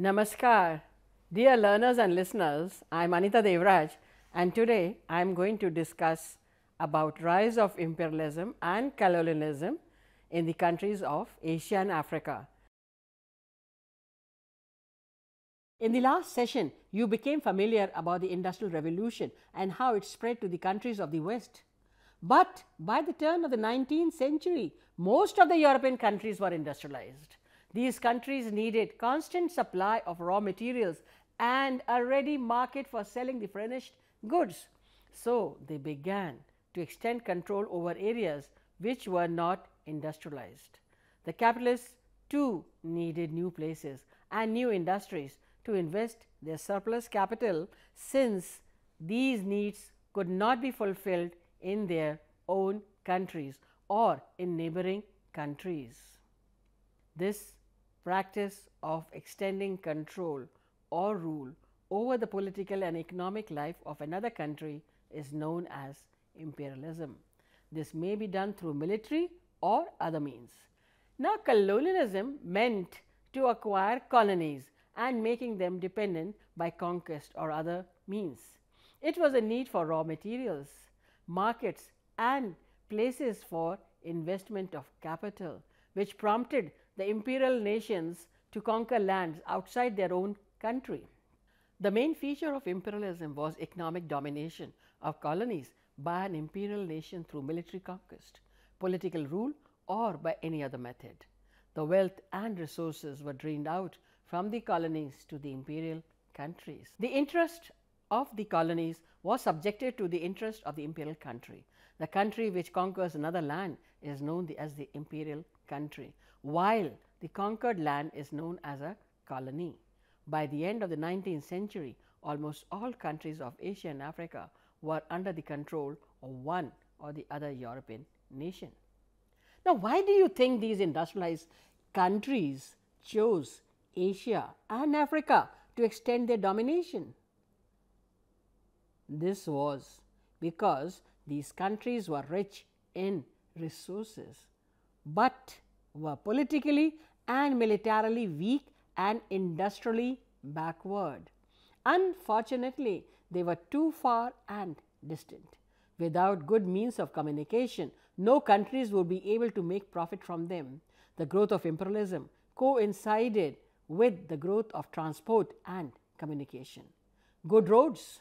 Namaskar, dear learners and listeners. I am Anita Devraj, and today I am going to discuss about rise of imperialism and colonialism in the countries of Asia and Africa. In the last session, you became familiar about the Industrial Revolution and how it spread to the countries of the West. But by the turn of the 19th century, most of the European countries were industrialized. These countries needed constant supply of raw materials and a ready market for selling the finished goods. So, they began to extend control over areas which were not industrialized. The capitalists too needed new places and new industries to invest their surplus capital, since these needs could not be fulfilled in their own countries or in neighboring countries. This practice of extending control or rule over the political and economic life of another country is known as imperialism. This may be done through military or other means. Now, colonialism meant to acquire colonies and making them dependent by conquest or other means. It was a need for raw materials, markets and places for investment of capital, which prompted the imperial nations to conquer lands outside their own country. The main feature of imperialism was economic domination of colonies by an imperial nation through military conquest, political rule or by any other method. The wealth and resources were drained out from the colonies to the imperial countries. The interest of the colonies was subjected to the interest of the imperial country. The country which conquers another land is known as the imperial country, while the conquered land is known as a colony. By the end of the 19th century, almost all countries of Asia and Africa were under the control of one or the other European nation. Now, why do you think these industrialized countries chose Asia and Africa to extend their domination? This was because these countries were rich in resources, but were politically and militarily weak and industrially backward. Unfortunately, they were too far and distant. Without good means of communication, no countries would be able to make profit from them. The growth of imperialism coincided with the growth of transport and communication. Good roads,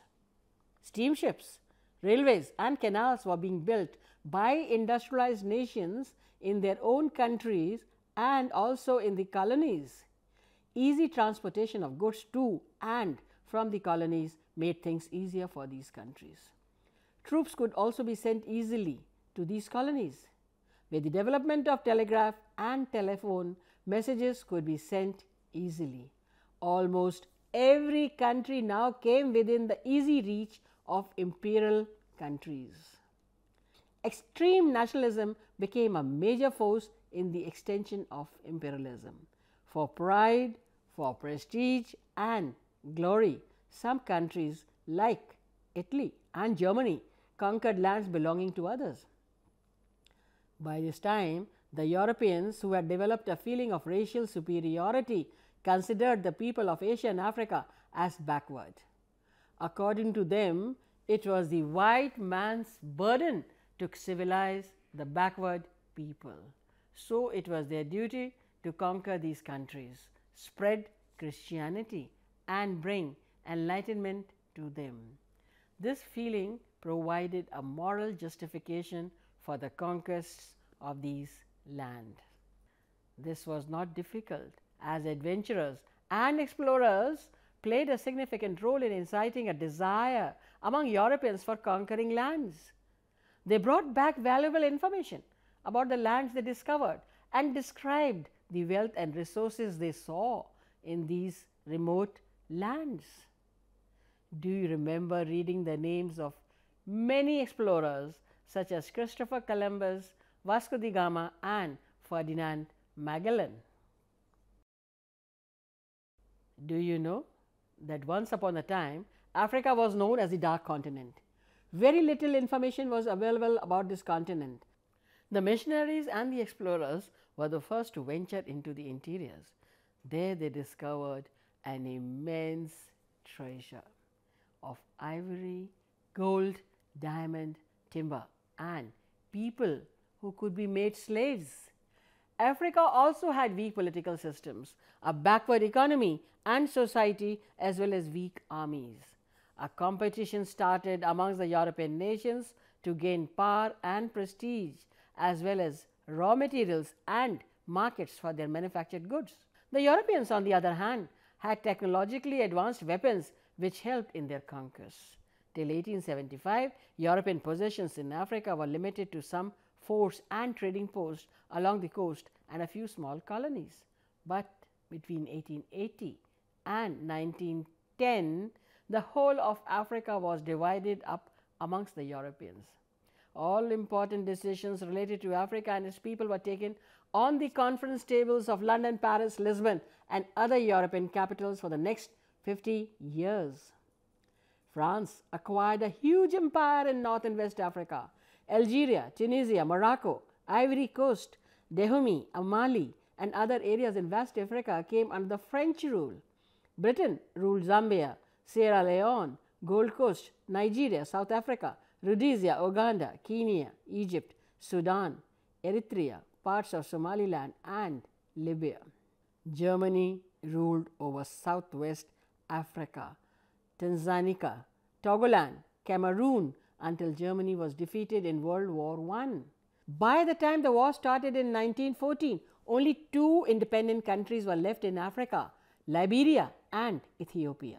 steamships, railways and canals were being built by industrialized nations in their own countries and also in the colonies. Easy transportation of goods to and from the colonies made things easier for these countries. Troops could also be sent easily to these colonies. With the development of telegraph and telephone, messages could be sent easily. Almost every country now came within the easy reach of imperial countries. Extreme nationalism became a major force in the extension of imperialism. For pride, for prestige and glory, some countries like Italy and Germany conquered lands belonging to others. By this time, the Europeans, who had developed a feeling of racial superiority, considered the people of Asia and Africa as backward. According to them, it was the white man's burden to civilize the backward people. So, it was their duty to conquer these countries, spread Christianity and bring enlightenment to them. This feeling provided a moral justification for the conquests of these lands. This was not difficult, as adventurers and explorers played a significant role in inciting a desire among Europeans for conquering lands. They brought back valuable information about the lands they discovered and described the wealth and resources they saw in these remote lands. Do you remember reading the names of many explorers such as Christopher Columbus, Vasco da Gama and Ferdinand Magellan? Do you know that once upon a time, Africa was known as the Dark Continent? Very little information was available about this continent. The missionaries and the explorers were the first to venture into the interiors. There they discovered an immense treasure of ivory, gold, diamond, timber, and people who could be made slaves. Africa also had weak political systems, a backward economy and society, as well as weak armies. A competition started amongst the European nations to gain power and prestige, as well as raw materials and markets for their manufactured goods. The Europeans, on the other hand, had technologically advanced weapons which helped in their conquests. Till 1875, European possessions in Africa were limited to some forts and trading posts along the coast and a few small colonies. But between 1880 and 1910, the whole of Africa was divided up amongst the Europeans. All important decisions related to Africa and its people were taken on the conference tables of London, Paris, Lisbon, and other European capitals for the next 50 years. France acquired a huge empire in North and West Africa. Algeria, Tunisia, Morocco, Ivory Coast, Dahomey, Mali, and other areas in West Africa came under the French rule. Britain ruled Zambia, Sierra Leone, Gold Coast, Nigeria, South Africa, Rhodesia, Uganda, Kenya, Egypt, Sudan, Eritrea, parts of Somaliland, and Libya. Germany ruled over Southwest Africa, Tanzania, Togoland, Cameroon, until Germany was defeated in World War I. By the time the war started in 1914, only two independent countries were left in Africa, Liberia and Ethiopia.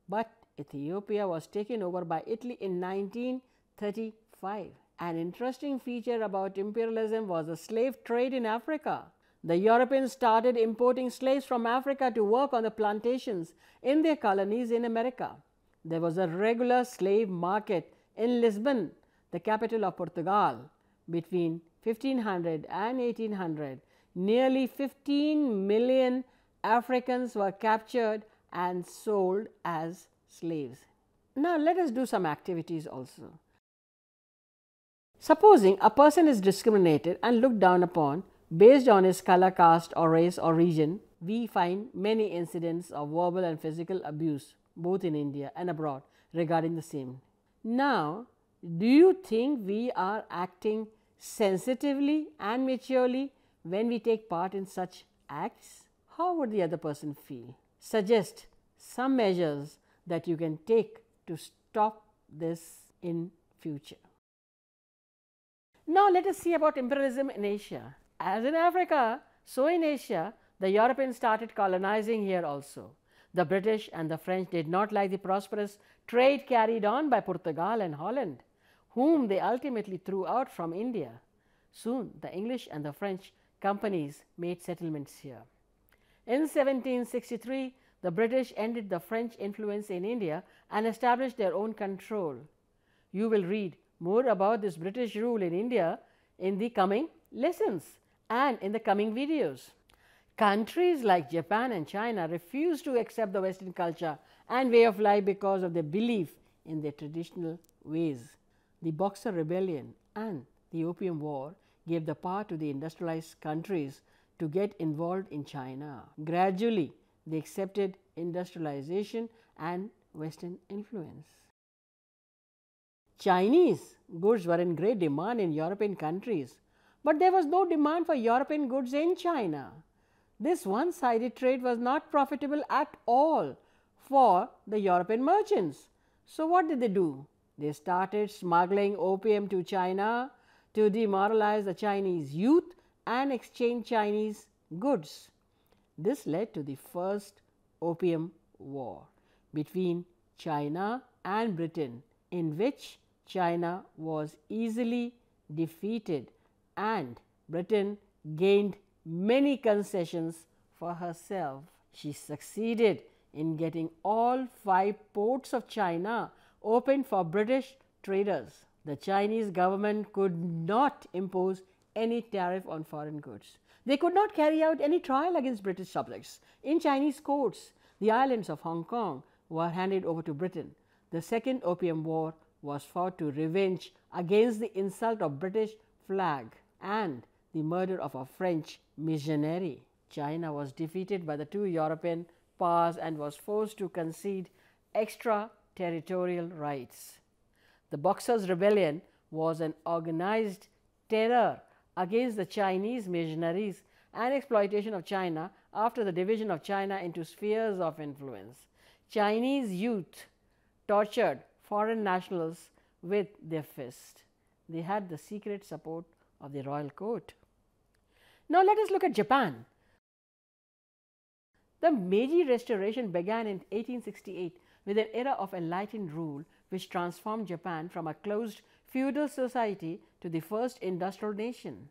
But Ethiopia was taken over by Italy in 1935. An interesting feature about imperialism was the slave trade in Africa. The Europeans started importing slaves from Africa to work on the plantations in their colonies in America. There was a regular slave market in Lisbon, the capital of Portugal. Between 1500 and 1800, nearly 15 million Africans were captured and sold as slaves. Now, let us do some activities also. Supposing a person is discriminated and looked down upon based on his color, caste, or race or region, we find many incidents of verbal and physical abuse both in India and abroad regarding the same. Now, do you think we are acting sensitively and maturely when we take part in such acts? How would the other person feel? Suggest some measures that you can take to stop this in future. Now, let us see about imperialism in Asia. As in Africa, so in Asia, the Europeans started colonizing here also. The British and the French did not like the prosperous trade carried on by Portugal and Holland, whom they ultimately threw out from India. Soon, the English and the French companies made settlements here. In 1763, the British ended the French influence in India and established their own control. You will read more about this British rule in India in the coming lessons and in the coming videos. Countries like Japan and China refused to accept the Western culture and way of life because of their belief in their traditional ways. The Boxer Rebellion and the Opium War gave the power to the industrialized countries to get involved in China. Gradually, they accepted industrialization and Western influence. Chinese goods were in great demand in European countries, but there was no demand for European goods in China. This one-sided trade was not profitable at all for the European merchants. So, what did they do? They started smuggling opium to China to demoralize the Chinese youth and exchange Chinese goods. This led to the First Opium War between China and Britain, in which China was easily defeated and Britain gained many concessions for herself. She succeeded in getting all 5 ports of China open for British traders. The Chinese government could not impose any tariff on foreign goods. They could not carry out any trial against British subjects. In Chinese courts, the islands of Hong Kong were handed over to Britain. The Second Opium War was fought to revenge against the insult of British flag and the murder of a French missionary. China was defeated by the 2 European powers and was forced to concede extraterritorial rights. The Boxers' Rebellion was an organized terror against the Chinese missionaries and exploitation of China after the division of China into spheres of influence. Chinese youth tortured foreign nationals with their fists. They had the secret support of the royal court. Now let us look at Japan. The Meiji Restoration began in 1868 with an era of enlightened rule which transformed Japan from a closed feudal society to the first industrial nation.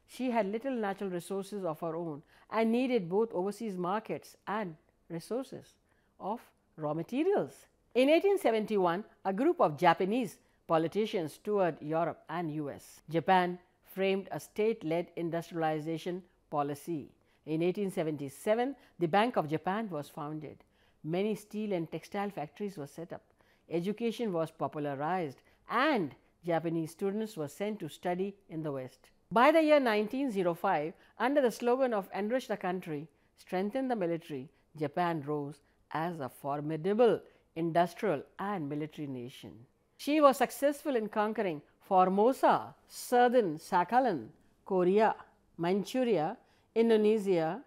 She had little natural resources of her own and needed both overseas markets and resources of raw materials. In 1871, a group of Japanese politicians toured Europe and US. Japan framed a state-led industrialization policy. In 1877, the Bank of Japan was founded. Many steel and textile factories were set up. Education was popularized and Japanese students were sent to study in the West. By the year 1905, under the slogan of "Enrich the country, strengthen the military," Japan rose as a formidable industrial and military nation. She was successful in conquering Formosa, southern Sakhalin, Korea, Manchuria, Indonesia,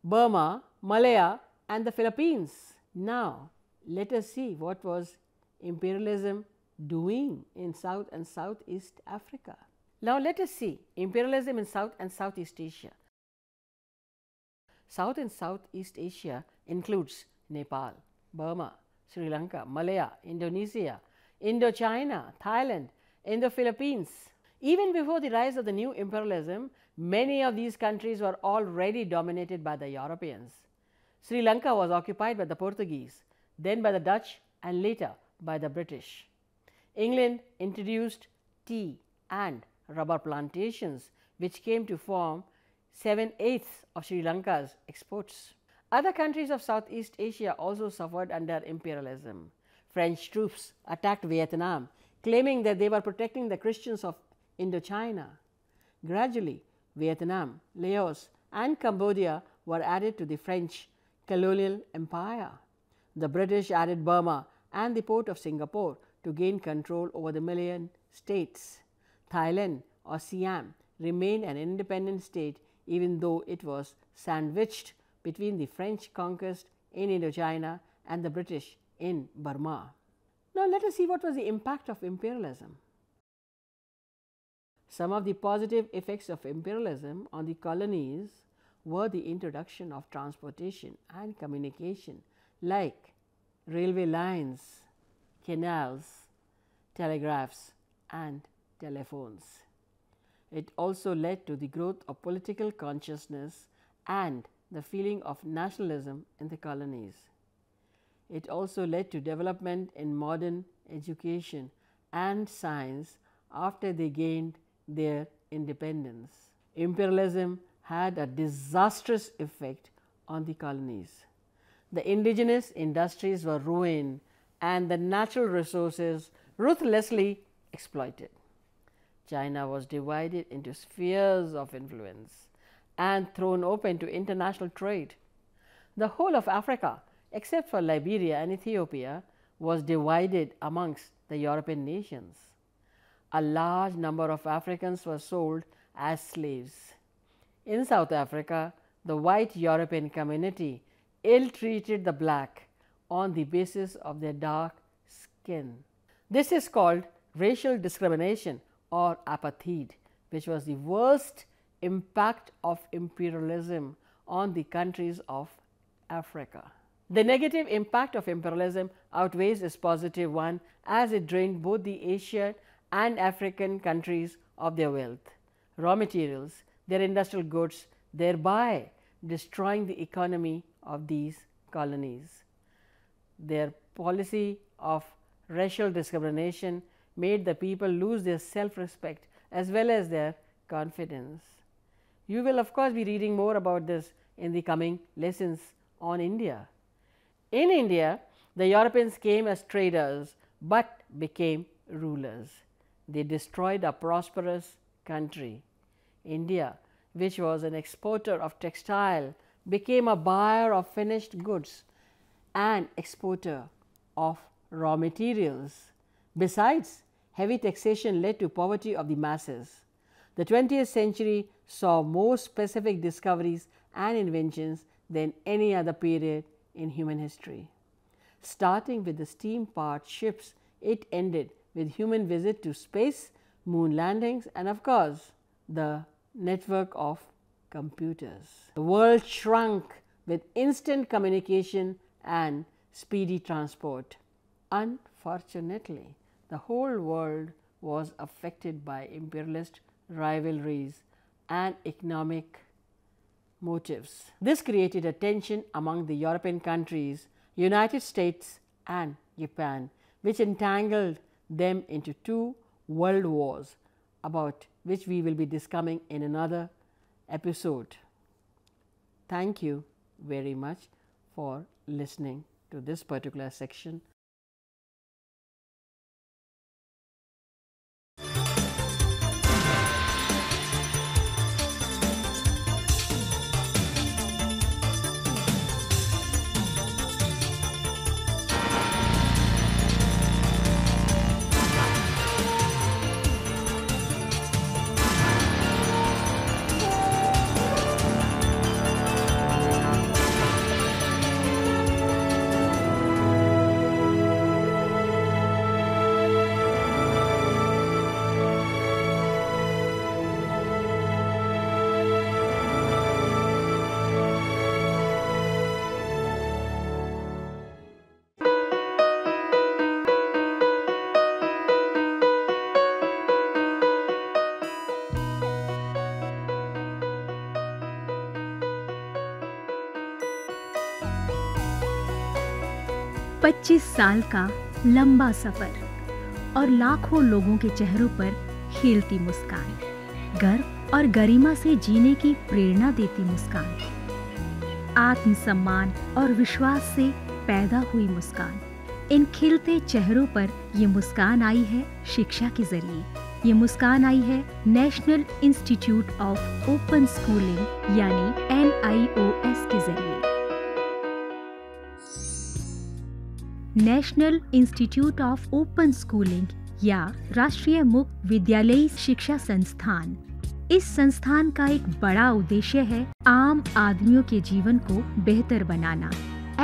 Burma, Malaya and the Philippines. Now, let us see what was imperialism doing in South and Southeast Africa. Now, let us see imperialism in South and Southeast Asia. South and Southeast Asia includes Nepal, Burma, Sri Lanka, Malaya, Indonesia, Indochina, Thailand, Indo-Philippines. Even before the rise of the new imperialism, many of these countries were already dominated by the Europeans. Sri Lanka was occupied by the Portuguese, then by the Dutch and later by the British. England introduced tea and rubber plantations which came to form 7/8 of Sri Lanka's exports. Other countries of Southeast Asia also suffered under imperialism. French troops attacked Vietnam, claiming that they were protecting the Christians of Indochina. Gradually, Vietnam, Laos and Cambodia were added to the French colonial empire. The British added Burma and the port of Singapore to gain control over the Malayan states. Thailand or Siam remained an independent state even though it was sandwiched between the French conquest in Indochina and the British in Burma. Now, let us see what was the impact of imperialism. Some of the positive effects of imperialism on the colonies were the introduction of transportation and communication like railway lines, canals, telegraphs and telephones. It also led to the growth of political consciousness and the feeling of nationalism in the colonies. It also led to development in modern education and science after they gained their independence. Imperialism had a disastrous effect on the colonies. The indigenous industries were ruined and the natural resources ruthlessly exploited. China was divided into spheres of influence and thrown open to international trade. The whole of Africa, except for Liberia and Ethiopia, was divided amongst the European nations. A large number of Africans were sold as slaves. In South Africa, the white European community ill-treated the black on the basis of their dark skin. This is called racial discrimination or apartheid, which was the worst impact of imperialism on the countries of Africa. The negative impact of imperialism outweighs its positive one as it drained both the Asian and African countries of their wealth, raw materials, their industrial goods, thereby destroying the economy of these colonies. Their policy of racial discrimination made the people lose their self-respect as well as their confidence. You will of course be reading more about this in the coming lessons on India. In India, the Europeans came as traders but became rulers. They destroyed a prosperous country. India, which was an exporter of textile, became a buyer of finished goods and exporter of raw materials. Besides, heavy taxation led to poverty of the masses. The 20th century saw more specific discoveries and inventions than any other period in human history. Starting with the steam-powered ships, it ended with human visit to space, moon landings, and of course, the network of computers. The world shrunk with instant communication and speedy transport. Unfortunately, the whole world was affected by imperialist rivalries and economic motives. This created a tension among the European countries, United States and Japan, which entangled them into two world wars, about which we will be discussing in another episode. Thank you very much for listening to this particular section. पच्चीस साल का लंबा सफर और लाखों लोगों के चेहरों पर खिलती मुस्कान, गर्व और गरिमा से जीने की प्रेरणा देती मुस्कान, आत्मसम्मान और विश्वास से पैदा हुई मुस्कान। इन खिलते चेहरों पर ये मुस्कान आई है शिक्षा के जरिए। ये मुस्कान आई है national institute of open schooling यानी NIOS के जरिए। National institute of open schooling या राष्ट्रीय मुक्त विद्यालयी शिक्षा संस्थान, इस संस्थान का एक बड़ा उद्देश्य है आम आदमियों के जीवन को बेहतर बनाना।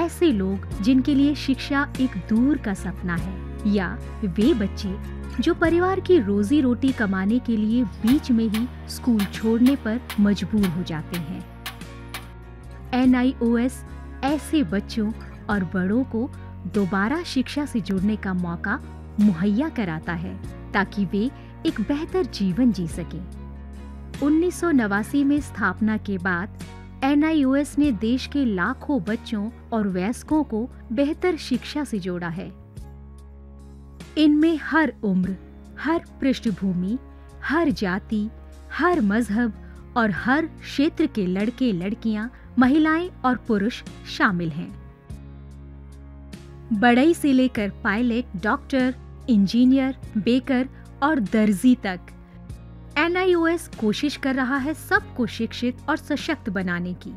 ऐसे लोग जिनके लिए शिक्षा एक दूर का सपना है, या वे बच्चे जो परिवार की रोजी रोटी कमाने के लिए बीच में ही स्कूल छोड़ने पर मजबूर हो जाते हैं। NIOS ऐसे बच्चों और बड़ों को दोबारा शिक्षा से जुड़ने का मौका मुहैया कराता है ताकि वे एक बेहतर जीवन जी सकें। 1989 में स्थापना के बाद NIOS ने देश के लाखों बच्चों और वयस्कों को बेहतर शिक्षा से जोड़ा है। इनमें हर उम्र, हर पृष्ठभूमि, हर जाति, हर मजहब और हर क्षेत्र के लड़के लड़कियां, महिलाएं और पुरुष शामिल हैं। बढ़ई से लेकर पायलट, डॉक्टर, इंजीनियर, बेकर और दर्जी तक NIOS कोशिश कर रहा है सबको शिक्षित और सशक्त बनाने की,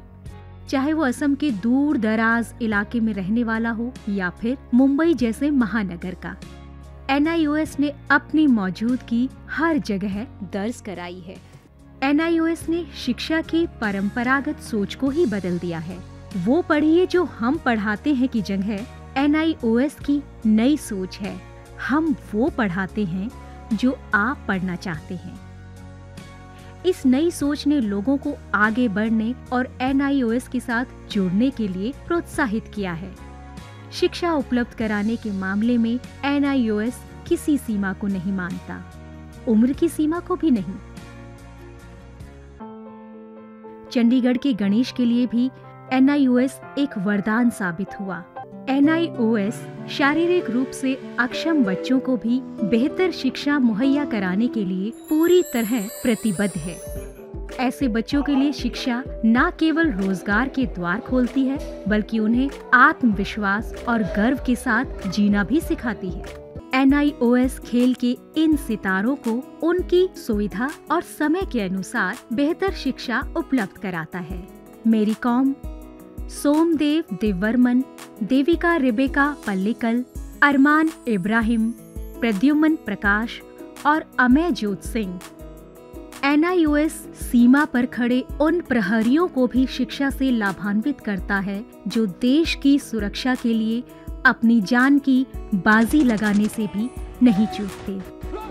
चाहे वो असम के दूर दराज इलाके में रहने वाला हो या फिर मुंबई जैसे महानगर का। NIOS ने अपनी मौजूदगी हर जगह दर्ज कराई है। NIOS ने शिक्षा की परंपरागत सोच को ही बदल दिया है। वो पढ़िए जो हम पढ़ाते हैं की जगह NIOS की नई सोच है, हम वो पढ़ाते हैं जो आप पढ़ना चाहते हैं। इस नई सोच ने लोगों को आगे बढ़ने और NIOS के साथ जुड़ने के लिए प्रोत्साहित किया है। शिक्षा उपलब्ध कराने के मामले में NIOS किसी सीमा को नहीं मानता, उम्र की सीमा को भी नहीं। चंडीगढ़ के गणेश के लिए भी NIOS एक वरदान साबित हुआ। NIOS शारीरिक रूप से अक्षम बच्चों को भी बेहतर शिक्षा मुहैया कराने के लिए पूरी तरह प्रतिबद्ध है। ऐसे बच्चों के लिए शिक्षा न केवल रोजगार के द्वार खोलती है, बल्कि उन्हें आत्मविश्वास और गर्व के साथ जीना भी सिखाती है। NIOS खेल के इन सितारों को उनकी सुविधा और समय के अनुसार बेहतर शिक्षा उपलब्ध कराता है। मेरी कॉम, सोमदेव देवर्मन, देविका रेबेका पल्लिकल, अरमान इब्राहिम, प्रद्युमन प्रकाश और अमयजोत सिंह। NIOS सीमा पर खड़े उन प्रहरियों को भी शिक्षा से लाभान्वित करता है जो देश की सुरक्षा के लिए अपनी जान की बाजी लगाने से भी नहीं चूकते।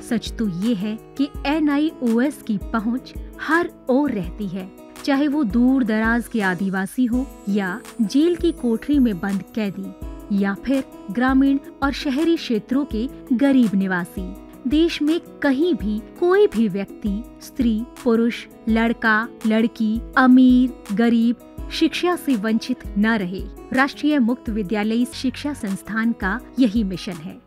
सच तो ये है कि NIOS की पहुंच हर ओर रहती है, चाहे वो दूर दराज के आदिवासी हो या जेल की कोठरी में बंद कैदी या फिर ग्रामीण और शहरी क्षेत्रों के गरीब निवासी। देश में कहीं भी कोई भी व्यक्ति, स्त्री, पुरुष, लड़का, लड़की, अमीर, गरीब शिक्षा से वंचित न रहे। राष्ट्रीय मुक्त विद्यालयी शिक्षा संस्थान का यही मिशन है।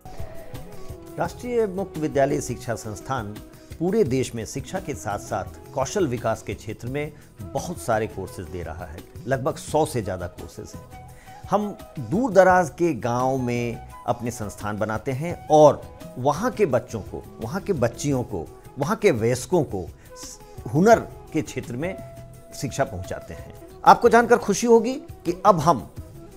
राष्ट्रीय मुक्त विद्यालय शिक्षा संस्थान पूरे देश में शिक्षा के साथ साथ कौशल विकास के क्षेत्र में बहुत सारे कोर्सेज दे रहा है। लगभग 100 से ज़्यादा कोर्सेज हैं। हम दूर दराज के गांव में अपने संस्थान बनाते हैं और वहाँ के बच्चों को, वहाँ के बच्चियों को, वहाँ के वयस्कों को हुनर के क्षेत्र में शिक्षा पहुँचाते हैं। आपको जानकर खुशी होगी कि अब हम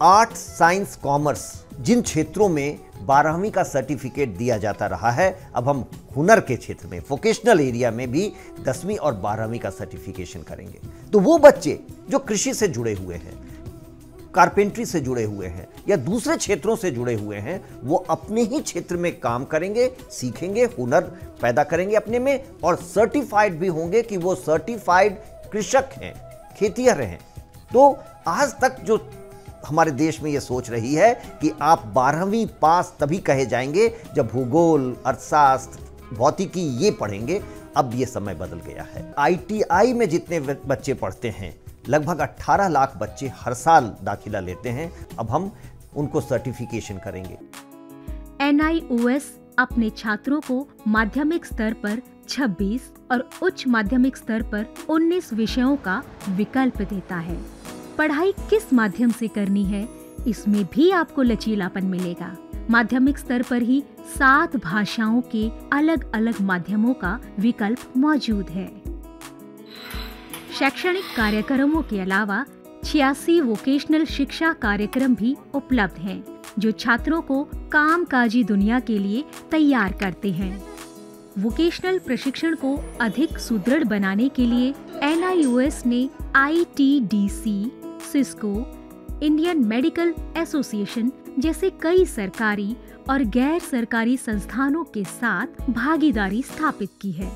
आर्ट, साइंस, कॉमर्स जिन क्षेत्रों में 12वीं का सर्टिफिकेट दिया जाता रहा है, अब हम हुनर के क्षेत्र में, वोकेशनल एरिया में भी 10वीं और 12वीं का सर्टिफिकेशन करेंगे। तो वो बच्चे जो कृषि से जुड़े हुए हैं, कारपेंट्री से जुड़े हुए हैं या दूसरे क्षेत्रों से जुड़े हुए हैं, वो अपने ही क्षेत्र में काम करेंगे, सीखेंगे, हुनर पैदा करेंगे अपने में और सर्टिफाइड भी होंगे कि वो सर्टिफाइड कृषक हैं, खेतिहर हैं। तो आज तक जो हमारे देश में ये सोच रही है कि आप 12वीं पास तभी कहे जाएंगे जब भूगोल, अर्थशास्त्र, भौतिकी ये पढ़ेंगे, अब ये समय बदल गया है। ITI में जितने बच्चे पढ़ते हैं, लगभग 18 लाख बच्चे हर साल दाखिला लेते हैं। अब हम उनको सर्टिफिकेशन करेंगे। NIOS अपने छात्रों को माध्यमिक स्तर पर 26 और उच्च माध्यमिक स्तर पर 19 विषयों का विकल्प देता है। पढ़ाई किस माध्यम से करनी है, इसमें भी आपको लचीलापन मिलेगा। माध्यमिक स्तर पर ही 7 भाषाओं के अलग अलग माध्यमों का विकल्प मौजूद है। शैक्षणिक कार्यक्रमों के अलावा 86 वोकेशनल शिक्षा कार्यक्रम भी उपलब्ध हैं, जो छात्रों को कामकाजी दुनिया के लिए तैयार करते हैं। वोकेशनल प्रशिक्षण को अधिक सुदृढ़ बनाने के लिए NIOS ने ITDC, Cisco, Indian medical association जैसे कई सरकारी और गैर सरकारी संस्थानों के साथ भागीदारी स्थापित की है।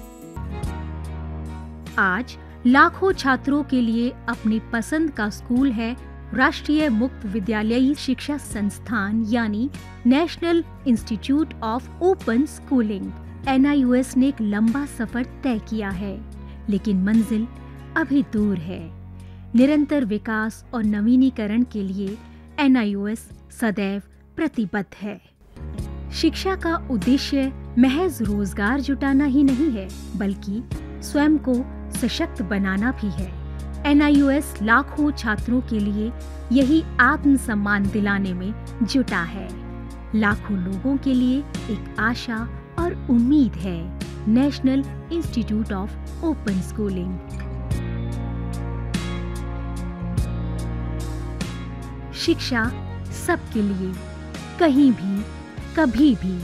आज लाखों छात्रों के लिए अपनी पसंद का स्कूल है राष्ट्रीय मुक्त विद्यालयी शिक्षा संस्थान यानी national institute of open schooling. NIOS ने एक लंबा सफर तय किया है, लेकिन मंजिल अभी दूर है। निरंतर विकास और नवीनीकरण के लिए NIOS सदैव प्रतिबद्ध है। शिक्षा का उद्देश्य महज रोजगार जुटाना ही नहीं है, बल्कि स्वयं को सशक्त बनाना भी है। NIOS लाखों छात्रों के लिए यही आत्मसम्मान दिलाने में जुटा है। लाखों लोगों के लिए एक आशा और उम्मीद है। National institute of open schooling. शिक्षा सबके लिए, कहीं भी, कभी भी।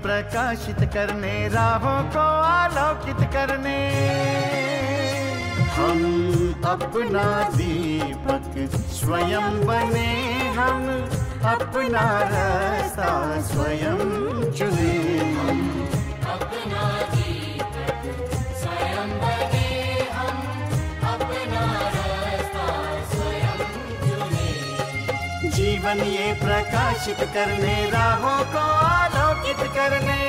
प्रकाशित करने, राहों को आलोकित करने, हम अपना दीपक स्वयं बने, हम अपना रास्ता स्वयं चुने। अपना जीवन स्वयं बने हम, अपना रास्ता स्वयं चुने। जीवन ये प्रकाशित करने, राहों को आलोकित करने।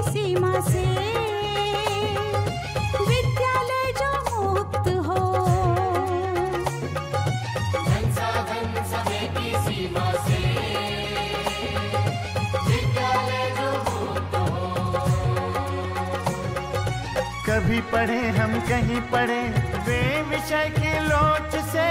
सीमा से विद्यालय जो मुक्त हो, धन साधन समय की सीमा से विद्यालय जो मुक्त हो। कभी पढ़े हम कहीं पढ़े वे विषय की लोच से,